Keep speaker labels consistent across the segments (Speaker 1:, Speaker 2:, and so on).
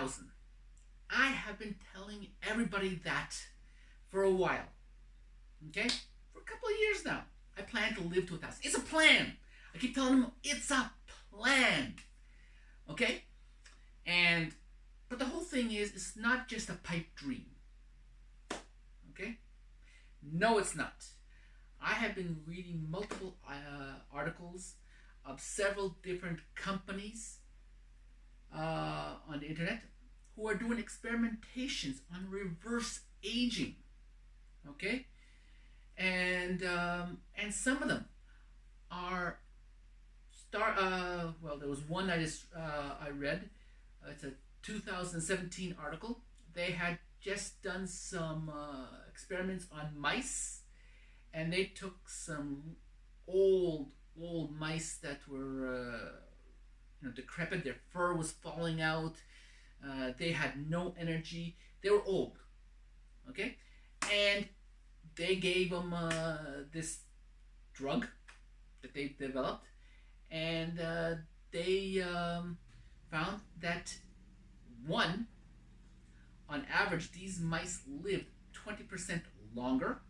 Speaker 1: 2000. I have been telling everybody that for a while. Okay? For a couple of years now. I plan to live to 1,000. It's a plan. I keep telling them it's a plan. Okay? And but the whole thing is, it's not just a pipe dream. Okay? No, it's not. I have been reading multiple articles of several different companies on the internet who are doing experimentations on reverse aging. Okay? And some of them are well, there was one I read. It's a 2017 article. They had just done some experiments on mice, and they took some old mice that were decrepit. Their fur was falling out. They had no energy. They were old. Okay, and they gave them this drug that they developed, and they found that on average, these mice lived 20% longer.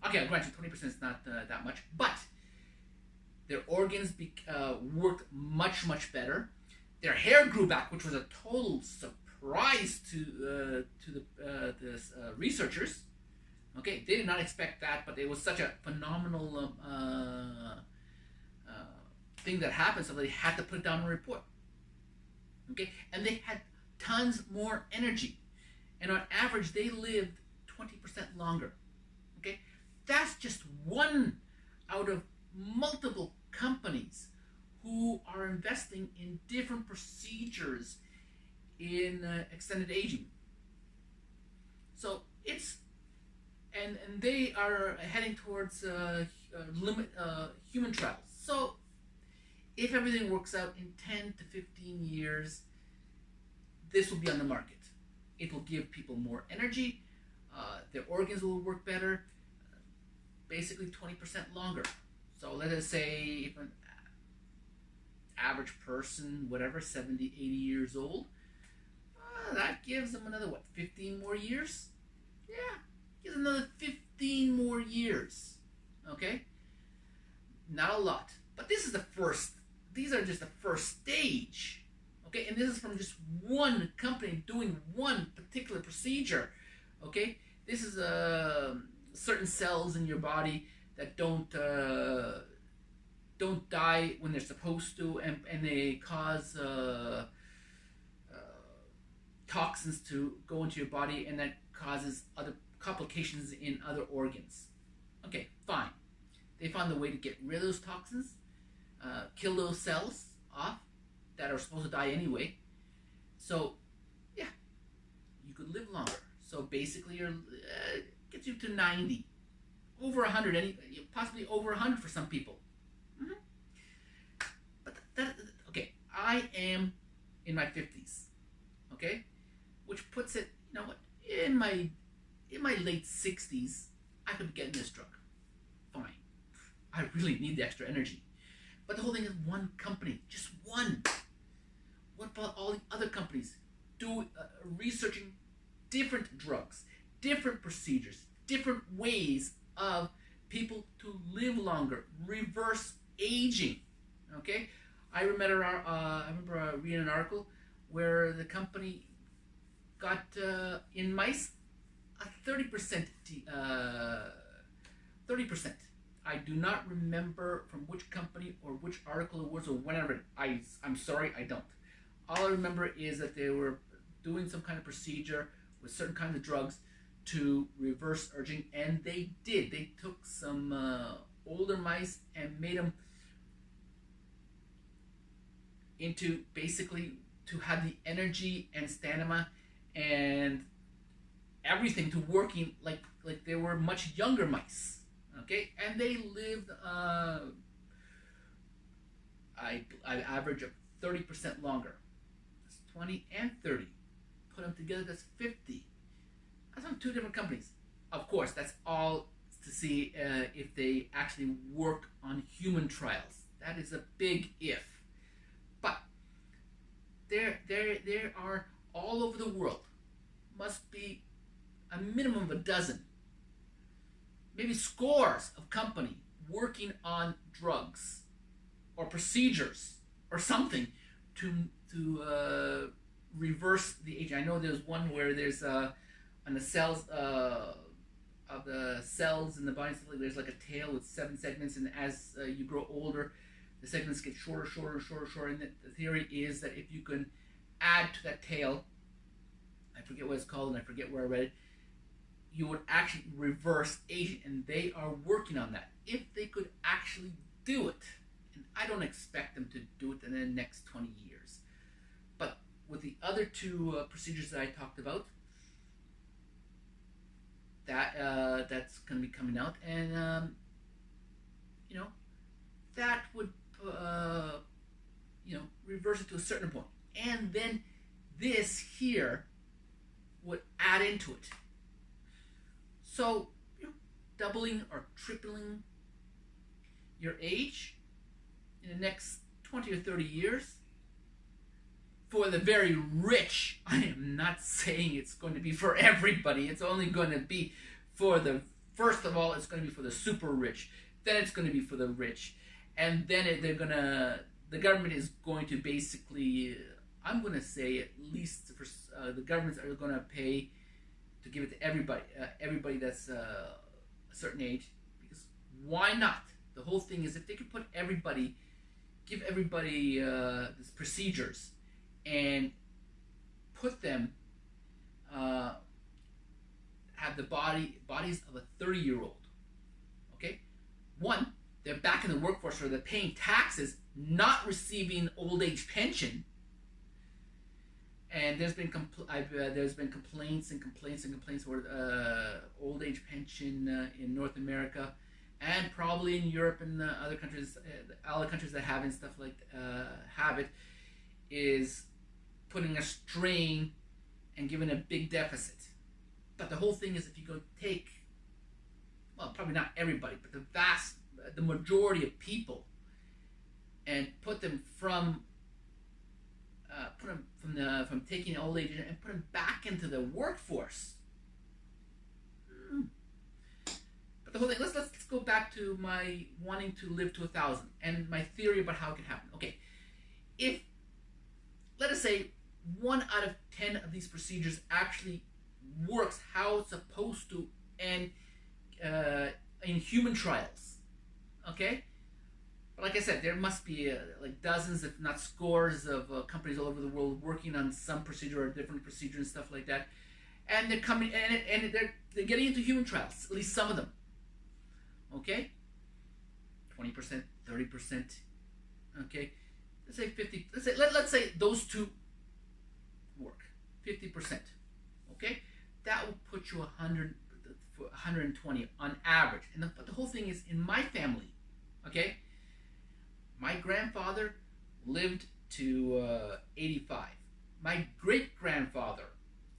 Speaker 1: Okay, granted, 20% is not that much, but their organs worked much better. Their hair grew back, which was a total surprise to the researchers. Okay, they did not expect that, but it was such a phenomenal thing that happened, so they had to put it down in a report. Okay, and they had tons more energy, and on average, they lived 20% longer. Okay, that's just one out of multiple companies who are investing in different procedures in extended aging. So it's and they are heading towards human trials. So if everything works out in 10 to 15 years, this will be on the market. It will give people more energy. Their organs will work better. Basically 20% longer. So let us say if an average person, whatever, 70, 80 years old, that gives them another, 15 more years? Yeah, gives another 15 more years. Okay? Not a lot. But this is the first. These are just the first stage. Okay? And this is from just one company doing one particular procedure. Okay? This is certain cells in your body that don't die when they're supposed to, and they cause toxins to go into your body, and that causes other complications in other organs. Okay, fine. They found a way to get rid of those toxins, kill those cells off that are supposed to die anyway. So, yeah, you could live longer. So basically, gets you to 90, over 100, possibly over 100 for some people. Mm-hmm. But okay, I am in my 50s. Okay, which puts it, in my late 60s, I could be getting this drug. Fine. I really need the extra energy. But the whole thing is one company, just one. What about all the other companies researching different drugs, different procedures, different ways of people to live longer, reverse aging? Okay, I remember reading an article where the company got in mice a 30%. 30%. I do not remember from which company or which article it was or whenever. I'm sorry, I don't. All I remember is that they were doing some kind of procedure with certain kinds of drugs to reverse aging, and they did. They took some older mice and made them into basically to have the energy and stamina and everything to working like they were much younger mice. Okay, and they lived I average of 30% longer. That's 20 and 30. Put them together, that's 50. That's on two different companies. Of course, that's all to see if they actually work on human trials. That is a big if. But there are all over the world, must be a minimum of a dozen, maybe scores of companies working on drugs or procedures or something to reverse the aging. I know there's one where there's on the cells of the cells in the body, there's like a tail with 7 segments, and as you grow older, the segments get shorter, shorter, shorter, shorter. And the theory is that if you can add to that tail, I forget what it's called and I forget where I read it, you would actually reverse aging, and they are working on that. If they could actually do it, and I don't expect them to do it in the next 20 years, but with the other two procedures that I talked about, that's going to be coming out, and that would reverse it to a certain point, and then this here would add into it. So, doubling or tripling your age in the next 20 or 30 years. For the very rich, I am not saying it's going to be for everybody. It's only going to be for first of all, it's going to be for the super rich. Then it's going to be for the rich. And then the government is going to basically, I'm going to say at least the governments are going to pay to give it to everybody that's a certain age, because why not? The whole thing is if they could give everybody these procedures and put them, have the bodies of a 30-year-old, okay? One, they're back in the workforce, or they're paying taxes, not receiving old age pension. And there's been complaints over old age pension in North America, and probably in Europe and other countries. All the countries that have and stuff like have it, is putting a strain and giving a big deficit. But the whole thing is, if you go take, well, probably not everybody, but the majority of people, and put them from taking old age and put them back into the workforce. But the whole thing, let's go back to my wanting to live to 1,000 and my theory about how it can happen. Okay, if, let us say, 1 out of 10 of these procedures actually works how it's supposed to, and in human trials, okay? But like I said, there must be like dozens, if not scores, of companies all over the world working on some procedure or different procedure and stuff like that, and they're coming and they're getting into human trials. At least some of them. Okay, 20%, 30%. Okay, let's say 50. Let's say those two work 50%. Okay, that will put you 120 on average. But the whole thing is, in my family, okay, my grandfather lived to 85. My great-grandfather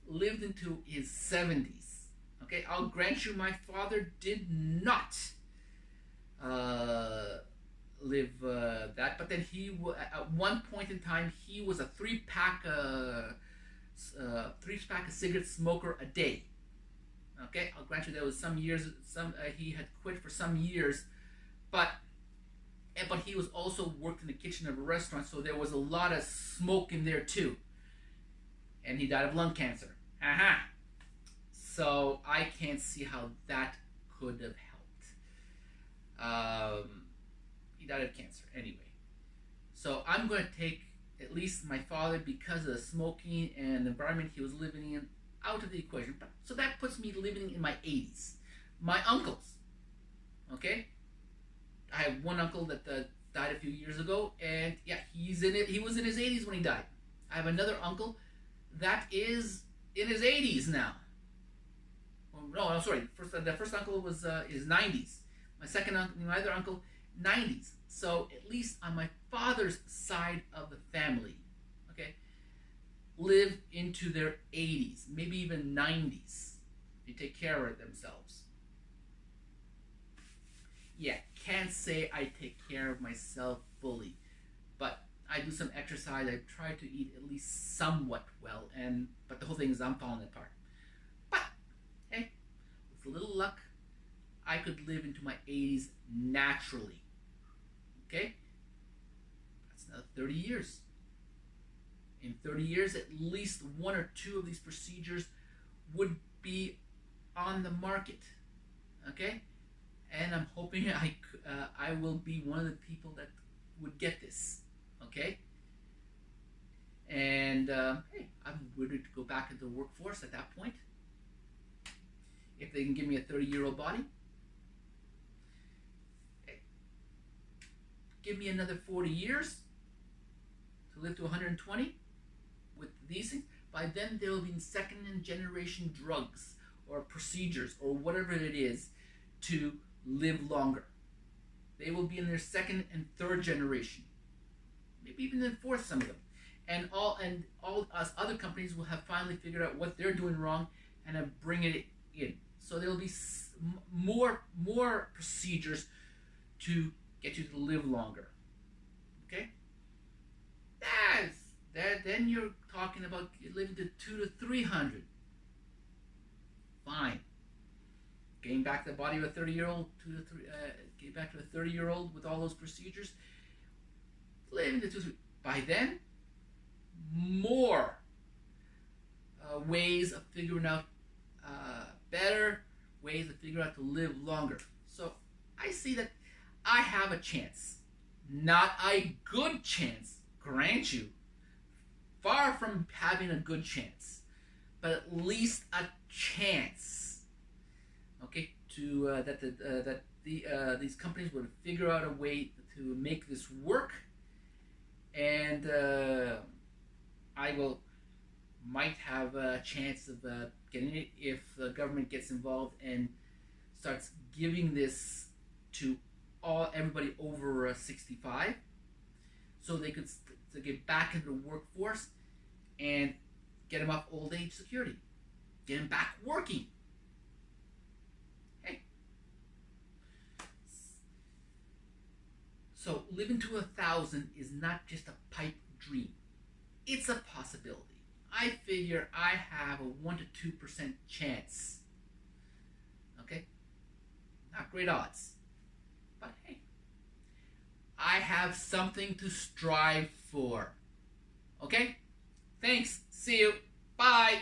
Speaker 1: lived into his 70s. Okay, I'll grant you, my father did not live that, but then at one point in time, he was a three-pack of cigarette smoker a day. Okay, I'll grant you there was some years, he had quit for some years, but he was also worked in the kitchen of a restaurant, so there was a lot of smoke in there too. And he died of lung cancer. So I can't see how that could have helped. He died of cancer anyway. So I'm going to take at least my father, because of the smoking and the environment he was living in, out of the equation. So that puts me living in my 80s. My uncles, okay? I have one uncle that died a few years ago, and yeah, he was in his 80s when he died. I have another uncle that is in his 80s now. Well, no, sorry. The first uncle was his 90s. My other uncle, 90s. So at least on my father's side of the family, okay, live into their 80s, maybe even 90s. They take care of themselves. Yeah, can't say I take care of myself fully, but I do some exercise. I try to eat at least somewhat well, but the whole thing is I'm falling apart. But hey, with a little luck, I could live into my 80s naturally. Okay, that's another 30 years. In 30 years, at least one or two of these procedures would be on the market. Okay, and I'm hoping I will be one of the people that would get this. Okay, and hey, I'm ready to go back into the workforce at that point. If they can give me a 30-year-old body, hey, give me another 40 years to live to 120 with these things. By then, there will be second generation drugs or procedures or whatever it is to live longer. They will be in their second and third generation, maybe even in fourth, some of them. And all us other companies will have finally figured out what they're doing wrong and have bring it in. So there will be more procedures to get you to live longer. Okay? Then you're talking about living to 200 to 300. Fine. Getting back to the body of a 30-year-old, getting back to a 30-year-old with all those procedures. Living to 200. By then, more ways of figuring out better ways of figuring out to live longer. So I see that I have a chance, not a good chance, grant you. Far from having a good chance, but at least a chance. Okay, to that these companies would figure out a way to make this work, and I might have a chance of getting it if the government gets involved and starts giving this to everybody over 65, so they could to get back into the workforce and get them off old age security, get them back working. Hey, so living to 1,000 is not just a pipe dream; it's a possibility. I figure I have a 1 to 2% chance. Okay, not great odds, but hey, I have something to strive for. Okay? Thanks. See you. Bye.